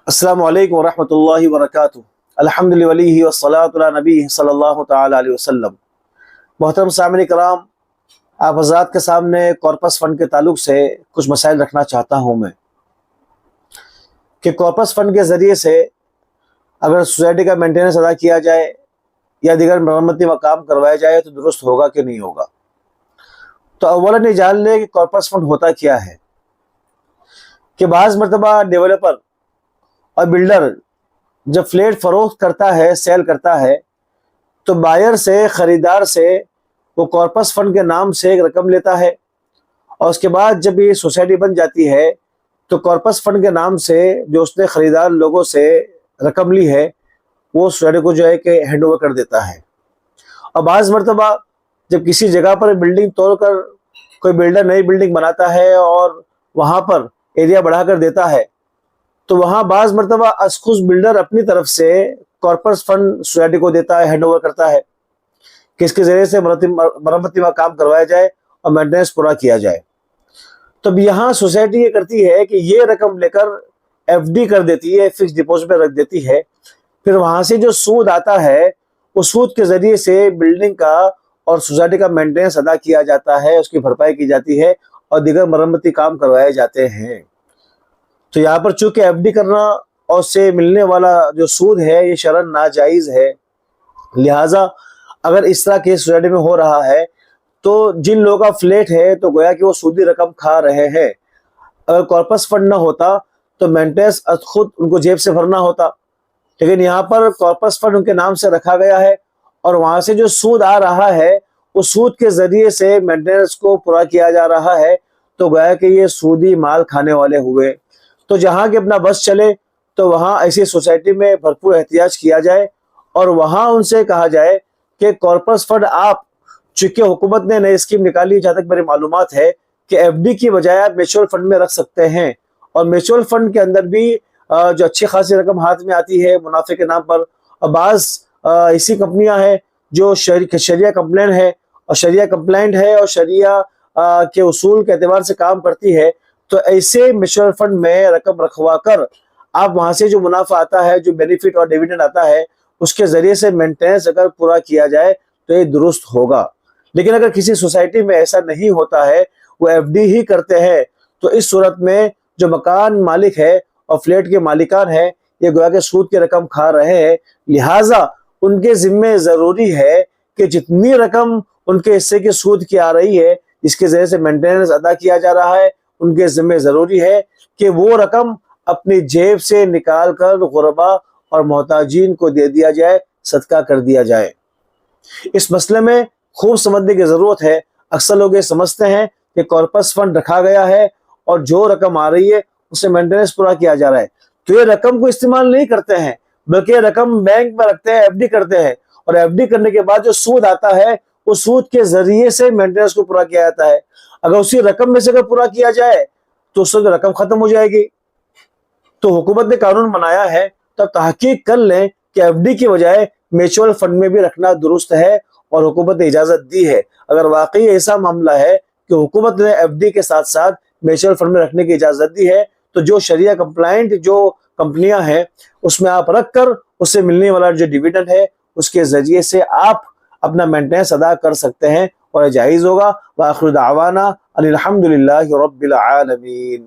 السلام علیکم ورحمۃ اللہ وبرکاتہ۔ الحمد للہ والصلاۃ علی نبی صلی اللہ تعالی علیہ وسلم۔ محترم سامعین کرام، آپ حضرات کے سامنے کارپس فنڈ کے تعلق سے کچھ مسائل رکھنا چاہتا ہوں میں کہ کارپس فنڈ کے ذریعے سے اگر سوسائٹی کا مینٹیننس ادا کیا جائے یا دیگر مرمتی و کام کروایا جائے تو درست ہوگا کہ نہیں ہوگا۔ تو اولاً یہ جان لیں کہ کارپس فنڈ ہوتا کیا ہے کہ بعض مرتبہ ڈیولپر اور بلڈر جب فلیٹ فروخت کرتا ہے، سیل کرتا ہے، تو بائر سے، خریدار سے وہ کارپس فنڈ کے نام سے ایک رقم لیتا ہے، اور اس کے بعد جب یہ سوسائٹی بن جاتی ہے تو کارپس فنڈ کے نام سے جو اس نے خریدار لوگوں سے رقم لی ہے وہ سوسائٹی کو جو ہے کہ ہینڈ اوور کر دیتا ہے۔ اور بعض مرتبہ جب کسی جگہ پر بلڈنگ توڑ کر کوئی بلڈر نئی بلڈنگ بناتا ہے اور وہاں پر ایریا بڑھا کر دیتا ہے تو وہاں بعض مرتبہ ازخود بلڈر اپنی طرف سے کارپس فنڈ سوسائٹی کو دیتا ہے، ہینڈ اوور کرتا ہے کہ اس کے ذریعے سے مرمتی کا کام کروایا جائے اور مینٹیننس پورا کیا جائے۔ تو یہاں سوسائٹی یہ کرتی ہے کہ یہ رقم لے کر ایف ڈی کر دیتی ہے، فکس ڈپازٹ پہ رکھ دیتی ہے، پھر وہاں سے جو سود آتا ہے اس سود کے ذریعے سے بلڈنگ کا اور سوسائٹی کا مینٹیننس ادا کیا جاتا ہے، اس کی بھرپائی کی جاتی ہے اور دیگر مرمتی کام کروائے جاتے ہیں۔ تو یہاں پر چونکہ ایف ڈی کرنا اور اس سے ملنے والا جو سود ہے یہ شرعاً ناجائز ہے، لہٰذا اگر اس طرح کی سوسائٹی میں ہو رہا ہے تو جن لوگوں کا فلیٹ ہے تو گویا کہ وہ سودی رقم کھا رہے ہیں۔ اگر کارپس فنڈ نہ ہوتا تو مینٹیننس خود ان کو جیب سے بھرنا ہوتا، لیکن یہاں پر کارپس فنڈ ان کے نام سے رکھا گیا ہے اور وہاں سے جو سود آ رہا ہے اس سود کے ذریعے سے مینٹیننس کو پورا کیا جا رہا ہے، تو گویا کہ یہ سودی مال کھانے والے ہوئے۔ تو جہاں کہ اپنا بس چلے تو وہاں ایسی سوسائٹی میں بھرپور احتیاط کیا جائے اور وہاں ان سے کہا جائے کہ کارپس فنڈ آپ، چونکہ حکومت نے نئی اسکیم نکالی، جہاں تک میری معلومات ہے کہ ایف ڈی کی بجائے آپ میچول فنڈ میں رکھ سکتے ہیں، اور میچول فنڈ کے اندر بھی جو اچھی خاصی رقم ہاتھ میں آتی ہے منافع کے نام پر، اور بعض ایسی کمپنیاں ہیں جو شریعہ کمپلینٹ ہے اور شریعہ کے اصول کے اعتبار سے کام کرتی ہے، تو ایسے میچول فنڈ میں رقم رکھوا کر آپ وہاں سے جو منافع آتا ہے، جو بینیفٹ اور ڈیویڈنڈ آتا ہے، اس کے ذریعے سے مینٹیننس اگر پورا کیا جائے تو یہ درست ہوگا۔ لیکن اگر کسی سوسائٹی میں ایسا نہیں ہوتا ہے، وہ ایف ڈی ہی کرتے ہیں، تو اس صورت میں جو مکان مالک ہے اور فلیٹ کے مالکان ہیں یہ گویا کہ سود کی رقم کھا رہے ہیں، لہٰذا ان کے ذمے ضروری ہے کہ جتنی رقم ان کے حصے کی سود کی آ رہی ہے، جس کے ذریعے سے مینٹیننس ادا کیا جا رہا ہے، ان کے ذمہ ضروری ہے کہ وہ رقم اپنی جیب سے نکال کر غربا اور محتاجین کو دے دیا جائے، صدقہ کر دیا جائے۔ اس مسئلے میں خوب سمجھنے کی ضرورت ہے۔ اکثر لوگ یہ سمجھتے ہیں کہ کارپس فنڈ رکھا گیا ہے اور جو رقم آ رہی ہے اسے مینٹیننس پورا کیا جا رہا ہے، تو یہ رقم کو استعمال نہیں کرتے ہیں، بلکہ یہ رقم بینک میں رکھتے ہیں، ایف ڈی کرتے ہیں، اور ایف ڈی کرنے کے بعد جو سود آتا ہے اس سود کے ذریعے سے مینٹیننس کو پورا کیا جاتا ہے۔ اگر اسی رقم میں سے اگر پورا کیا جائے تو اس وقت رقم ختم ہو جائے گی۔ تو حکومت نے قانون بنایا ہے، تب تحقیق کر لیں کہ ایف ڈی کی بجائے میچول فنڈ میں بھی رکھنا درست ہے، اور حکومت نے اجازت دی ہے۔ اگر واقعی ایسا معاملہ ہے کہ حکومت نے ایف ڈی کے ساتھ ساتھ میچول فنڈ میں رکھنے کی اجازت دی ہے، تو جو شریعہ کمپلائنٹ جو کمپنیاں ہیں اس میں آپ رکھ کر اس سے ملنے والا جو ڈیویڈنڈ ہے اس کے ذریعے سے آپ اپنا مینٹیننس ادا کر سکتے ہیں اور جائز ہوگا۔ وآخر دعوانا ان الحمد للہ رب العالمین۔